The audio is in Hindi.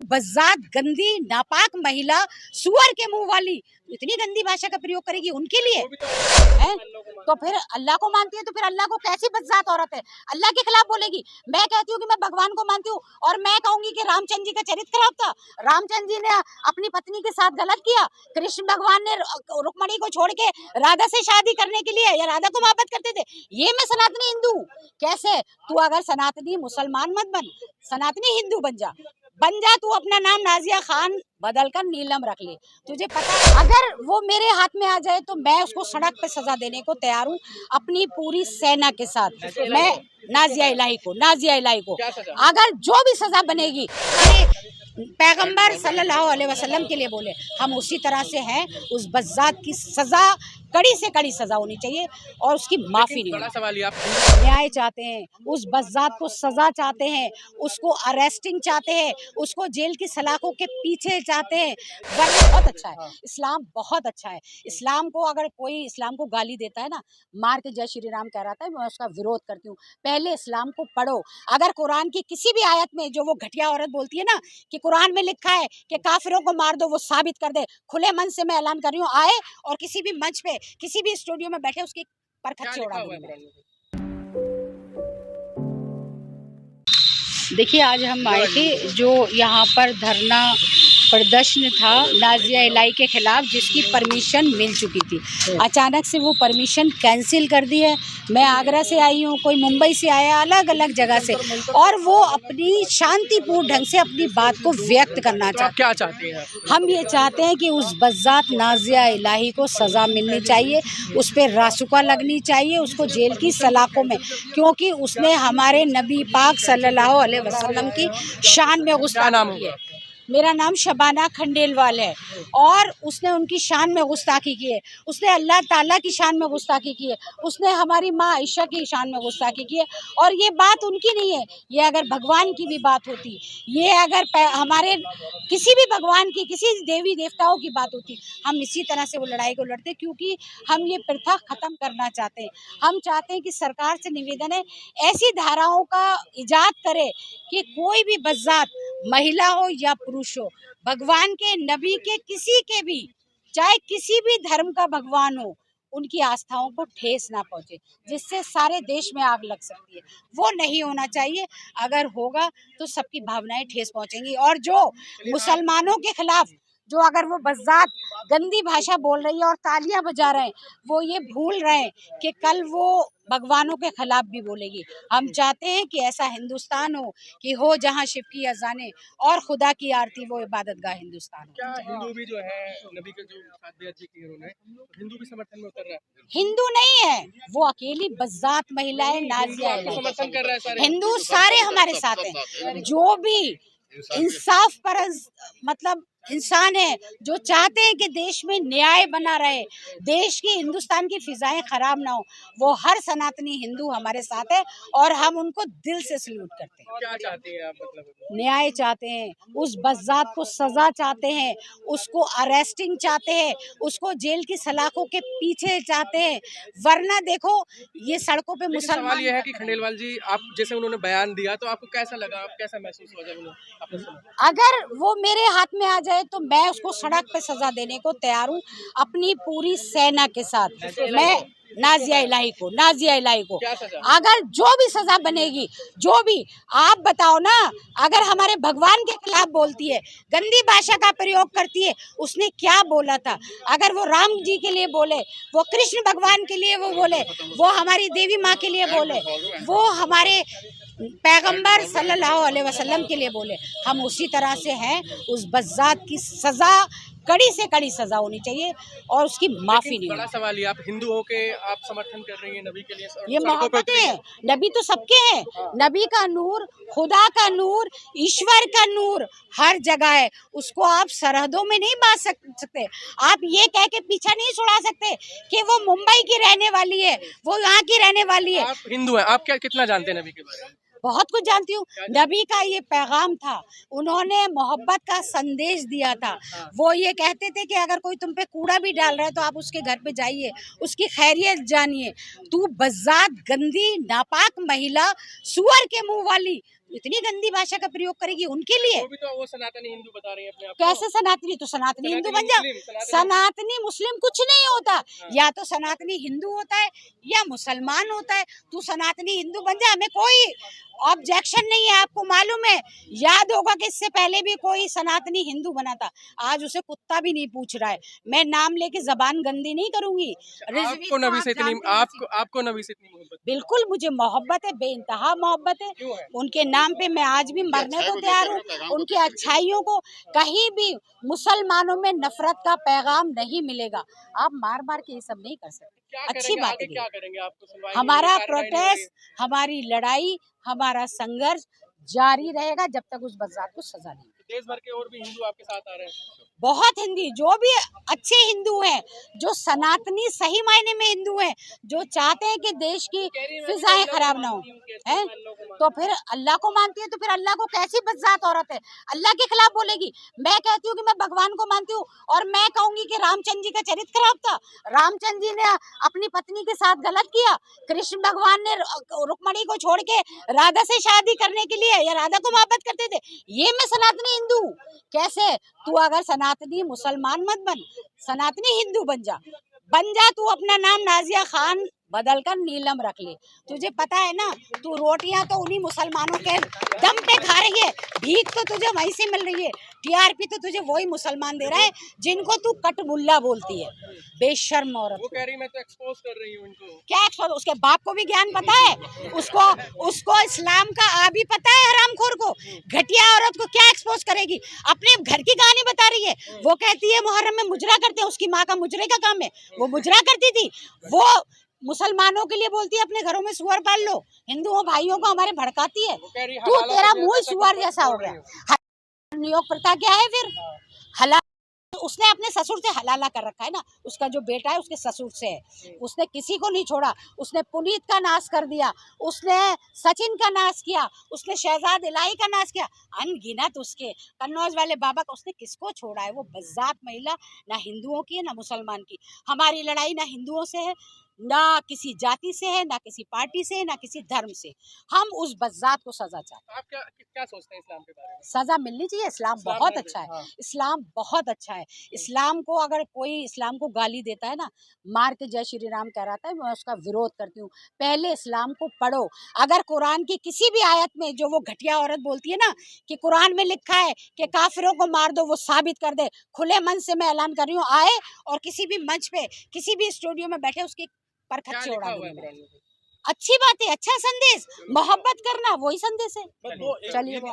बज़्ज़ात गंदी नापाक महिला सुअर के मुंह वाली इतनी गंदी भाषा का प्रयोग करेगी उनके लिए है? तो फिर अल्लाह को मानती है तो फिर अल्लाह को कैसी बज़्ज़ात औरत है, अल्लाह के खिलाफ बोलेगी। मैं कहती हूँ कि मैं भगवान को मानती हूँ और मैं कहूंगी कि रामचंद्र जी का चरित्र खराब था। रामचंद्र जी ने अपनी पत्नी के साथ गलत किया। कृष्ण भगवान ने रुक्मणी को छोड़ के राधा से शादी करने के लिए या राधा को मोहब्बत करते थे। ये मैं सनातनी हिंदू हूँ। कैसे? तू अगर सनातनी मुसलमान मत बन, सनातनी हिंदू बन जा। तू अपना नाम नाजिया खान बदल कर नीलम रख ले। तुझे पता है अगर वो मेरे हाथ में आ जाए तो मैं उसको सड़क पे सजा देने को तैयार हूँ अपनी पूरी सेना के साथ। मैं नाजिया इलाही को अगर जो भी सजा बनेगी, पैगंबर सल्लल्लाहु अलैहि वसल्लम के लिए बोले हम उसी तरह से हैं। उस बज़्ज़ात की सजा कड़ी से कड़ी सजा होनी चाहिए और उसकी माफी नहीं होनी। सवाल आप न्याय चाहते हैं, उस बज़्ज़ात को सजा चाहते हैं, उसको अरेस्टिंग चाहते हैं, उसको जेल की सलाखों के पीछे चाहते हैं। बहुत अच्छा है इस्लाम, बहुत अच्छा है। इस्लाम को अगर कोई इस्लाम को गाली देता है ना, मार के जय श्री राम कह रहा था, मैं उसका विरोध करती हूँ। पहले इस्लाम को पढ़ो। अगर कुरान की किसी भी आयत में जो वो घटिया औरत बोलती है ना कि कुरान में लिखा है कि काफिरों को मार दो, वो साबित कर दे। खुले मन से मैं ऐलान कर रही हूँ, आए और किसी भी मंच पे किसी भी स्टूडियो में बैठे उसकी परखच्चे उड़ा दूंगी। देखिए आज हम आए थे, जो यहाँ पर धरना प्रदर्शन था नाजिया इलाही के खिलाफ, जिसकी परमिशन मिल चुकी थी। अचानक से वो परमिशन कैंसिल कर दी है। मैं आगरा से आई हूँ, कोई मुंबई से आया, अलग अलग जगह से, और वो अपनी शांतिपूर्ण ढंग से अपनी बात को व्यक्त करना चाहते हैं। क्या चाहते हैं? हम ये चाहते हैं कि उस बज़्ज़ात नाजिया इलाही को सज़ा मिलनी चाहिए, उस पर रासुका लगनी चाहिए, उसको जेल की सलाखों में, क्योंकि उसने हमारे नबी पाक सल्लल्लाहु अलैहि वसल्लम की शान में गुस्ताखी की है। मेरा नाम शबाना खंडेलवाल है और उसने उनकी शान में गुस्ताखी की है। उसने अल्लाह ताला की शान में गुस्ताखी की है। उसने हमारी माँ आयशा की शान में गुस्ताखी की है। और ये बात उनकी नहीं है, ये अगर भगवान की भी बात होती, ये अगर हमारे किसी भी भगवान की, किसी देवी देवताओं की बात होती, हम इसी तरह से वो लड़ाई को लड़ते, क्योंकि हम ये प्रथा ख़त्म करना चाहते हैं। हम चाहते हैं कि सरकार से निवेदन है, ऐसी धाराओं का इजाद करे कि कोई भी बज़्ज़ात, महिला हो या पुरुष हो, भगवान के, नबी के, किसी के भी, चाहे किसी भी धर्म का भगवान हो, उनकी आस्थाओं को ठेस ना पहुंचे, जिससे सारे देश में आग लग सकती है। वो नहीं होना चाहिए। अगर होगा तो सबकी भावनाएं ठेस पहुंचेंगी। और जो मुसलमानों के खिलाफ, जो अगर वो बज़्ज़ात गंदी भाषा बोल रही है और तालियां बजा रहे हैं, वो ये भूल रहे हैं कि कल वो भगवानों के खिलाफ भी बोलेगी। हम चाहते हैं कि ऐसा हिंदुस्तान हो कि हो जहां शिव की अज़ानें और खुदा की आरती, वो इबादतगाह हिंदुस्तान हो। क्या हिंदू भी जो है नबी के जो साथ बेअदबी की उन्होंने, हिंदू भी समर्थन में उतर रहा है? हिंदू नहीं है वो, अकेली बज़्ज़ात महिलाएं नाजिया समर्थन कर रहा है सारे हिंदू, सारे हमारे साथ हैं। जो भी इंसाफ पर मतलब इंसान है, जो चाहते हैं कि देश में न्याय बना रहे, देश की, हिंदुस्तान की फिजाएं खराब ना हो, वो हर सनातनी हिंदू हमारे साथ है और हम उनको दिल से सल्यूट करते हैं। क्या चाहते हैं आप? मतलब न्याय चाहते हैं, उस बज़्ज़ात को सजा चाहते हैं, उसको अरेस्टिंग चाहते हैं, उसको जेल की सलाखों के पीछे चाहते हैं। वरना देखो ये सड़कों पे मुसलमान। सवाल ये है कि खंडेलवाल जी, आप जैसे उन्होंने बयान दिया तो आपको कैसा लगा, आप कैसा महसूस हुआ जब उन्होंने आपने सुना? अगर वो मेरे हाथ में आ जाए तो मैं उसको सड़क पे सजा देने को तैयार हूँ अपनी पूरी सेना के साथ। मैं नाजिया इलाही को अगर जो भी सजा बनेगी, जो भी, आप बताओ ना, अगर हमारे भगवान के खिलाफ बोलती है, गंदी भाषा का प्रयोग करती है, उसने क्या बोला था? अगर वो राम जी के लिए बोले, वो कृष्ण भगवान के लिए वो बोले, वो हमारी देवी माँ के लिए बोले, वो हमारे पैगंबर सल्लल्लाहु अलैहि वसल्लम के लिए बोले, हम उसी तरह से हैं। उस बज़्ज़ात की सजा कड़ी से कड़ी सजा होनी चाहिए और उसकी माफी नहीं। बड़ा सवाल ये, आप हिंदू हो के आप समर्थन कर रही हैं नबी के लिए? ये मोहब्बत है। नबी तो सबके हैं। नबी का नूर, खुदा का नूर, ईश्वर का नूर हर जगह है। उसको आप सरहदों में नहीं बांध सकते। आप ये कह के पीछा नहीं छुड़ा सकते कि वो मुंबई की रहने वाली है, वो यहाँ की रहने वाली है। आप हिंदू हैं, आप क्या कितना जानते हैं नबी के बारे में? बहुत कुछ जानती हूँ। नबी का ये पैगाम था, उन्होंने मोहब्बत का संदेश दिया था। वो ये कहते थे कि अगर कोई तुम पे कूड़ा भी डाल रहा है तो आप उसके घर पे जाइए, उसकी खैरियत जानिए। तू बज़्ज़ात गंदी नापाक महिला सुअर के मुंह वाली, इतनी गंदी भाषा का प्रयोग करेगी उनके लिए। वो भी तो वो सनातनी हिंदू बता रही है अपने आप को। कैसे सनातनी? तो सनातनी हिंदू बन जाओ। सनातनी सनातनी मुस्लिम कुछ नहीं होता, या तो सनातनी हिंदू होता है या मुसलमान होता है। तू सनातनी हिंदू बन जा, हमें कोई ऑब्जेक्शन नहीं है। आपको मालूम है, याद होगा कि इससे पहले भी कोई सनातनी हिंदू बना था, आज उसे कुत्ता भी नहीं पूछ रहा है। मैं नाम लेके जबान गंदी नहीं करूंगी। रिजवी आपको को नबी आप से इतनी जानते हैं। आपको नबी से इतनी मोहब्बत बिल्कुल मुझे मोहब्बत है, बेइंतहा मोहब्बत है। क्यों है? उनके नाम पे मैं आज भी मरने को तैयार हूँ। उनकी अच्छाइयों को कहीं भी मुसलमानों में नफरत का पैगाम नहीं मिलेगा। आप मार मार के ये सब नहीं कर सकते। क्या अच्छी करेंगे बात आगे, है। क्या करेंगे? आपको सुनवाई नहीं हमारा हो रही, कार्रवाई नहीं हो रही प्रोटेस्ट, हमारी लड़ाई, हमारा संघर्ष जारी रहेगा जब तक उस बज़ात को सजा नहीं। है। देश भर के और भी हिंदू आपके साथ आ रहे हैं। बहुत हिंदी जो भी अच्छे हिंदू हैं, जो सनातनी सही मायने में हिंदू हैं, जो चाहते हैं कि देश की फिजाएं खराब ना हो, हैं, तो फिर अल्लाह को मानती है। तो फिर अल्लाह को कैसी बदजात औरत है, अल्लाह के खिलाफ बोलेगी? मैं कहती हूँ कि मैं भगवान को मानती हूँ, और मैं कहूंगी कि रामचंद्र जी का चरित्र खराब था। रामचंद्र जी ने अपनी पत्नी के साथ गलत किया। कृष्ण भगवान ने रुक्मणी को छोड़ के राधा से शादी करने के लिए, या राधा को मोहब्बत करते थे। ये मैं सनातनी हिंदू हूँ। कैसे? तू अगर सनातनी मुसलमान मत बन, सनातनी हिंदू बन जा। तू अपना नाम नाजिया खान बदल कर नीलम रख ले। तुझे पता है ना, तू रोटियां तो उन्हीं मुसलमानों के दम पे खा रही है, भीख तो तुझे वहीं से मिल रही है, टीआरपी तो तुझे वही मुसलमान दे रहा है जिनको तू कटमुल्ला बोलती है। बेशर्म औरत। वो कह रही मैं तो एक्सपोज कर रही हूँ इनको। क्या एक्सपोज? उसके बाप को भी ज्ञान पता है, उसको इस्लाम का आ भी पता है। हरामखोर को, घटिया औरत को क्या एक्सपोज करेगी? अपने घर की कहानी बता रही है। वो कहती है मुहर्रम में मुजरा करते हैं, उसकी माँ का मुजरे का काम है, वो मुजरा करती थी। वो मुसलमानों के लिए बोलती है अपने घरों में सुअर पाल लो, हिंदुओं भाइयों को हमारे भड़काती है। तू, तेरा मुंह सुअर जैसा हो गया। नियोग प्रथा क्या है फिर? हला उसने अपने ससुर से हलाला कर रखा है ना, उसका जो बेटा है उसके ससुर से है। उसने किसी को नहीं छोड़ा। उसने पुनीत का नाश कर दिया, उसने सचिन का नाश किया, उसने शहजाद इलाही का नाश किया, अनगिनत उसके कन्नौज वाले बाबा का। उसने किसको छोड़ा है? वो बज़ात महिला ना हिंदुओं की है ना मुसलमान की। हमारी लड़ाई ना हिंदुओं से है, ना किसी जाति से है, ना किसी पार्टी से है, ना किसी धर्म से। हम उस बज़ात को सजा चाहते हैं। आप क्या क्या सोचते हैं इस्लाम के बारे में? सजा मिलनी चाहिए। इस्लाम बहुत अच्छा है। हाँ। इस्लाम बहुत अच्छा है। इस्लाम को अगर कोई इस्लाम को गाली देता है ना, मार के जय श्री राम कह रहा था, मैं उसका विरोध करती हूँ। पहले इस्लाम को पढ़ो। अगर कुरान की किसी भी आयत में जो वो घटिया औरत बोलती है ना कि कुरान में लिखा है कि काफिरों को मार दो, वो साबित कर दे। खुले मन से मैं ऐलान कर रही हूँ, आए और किसी भी मंच पे, किसी भी स्टूडियो में बैठे, उसकी क्या परखच्चे लिखा उड़ा हुआ है दूंगी। कुरान में? अच्छी बात है, अच्छा संदेश, मोहब्बत करना वही संदेश है। बस वो चलिए।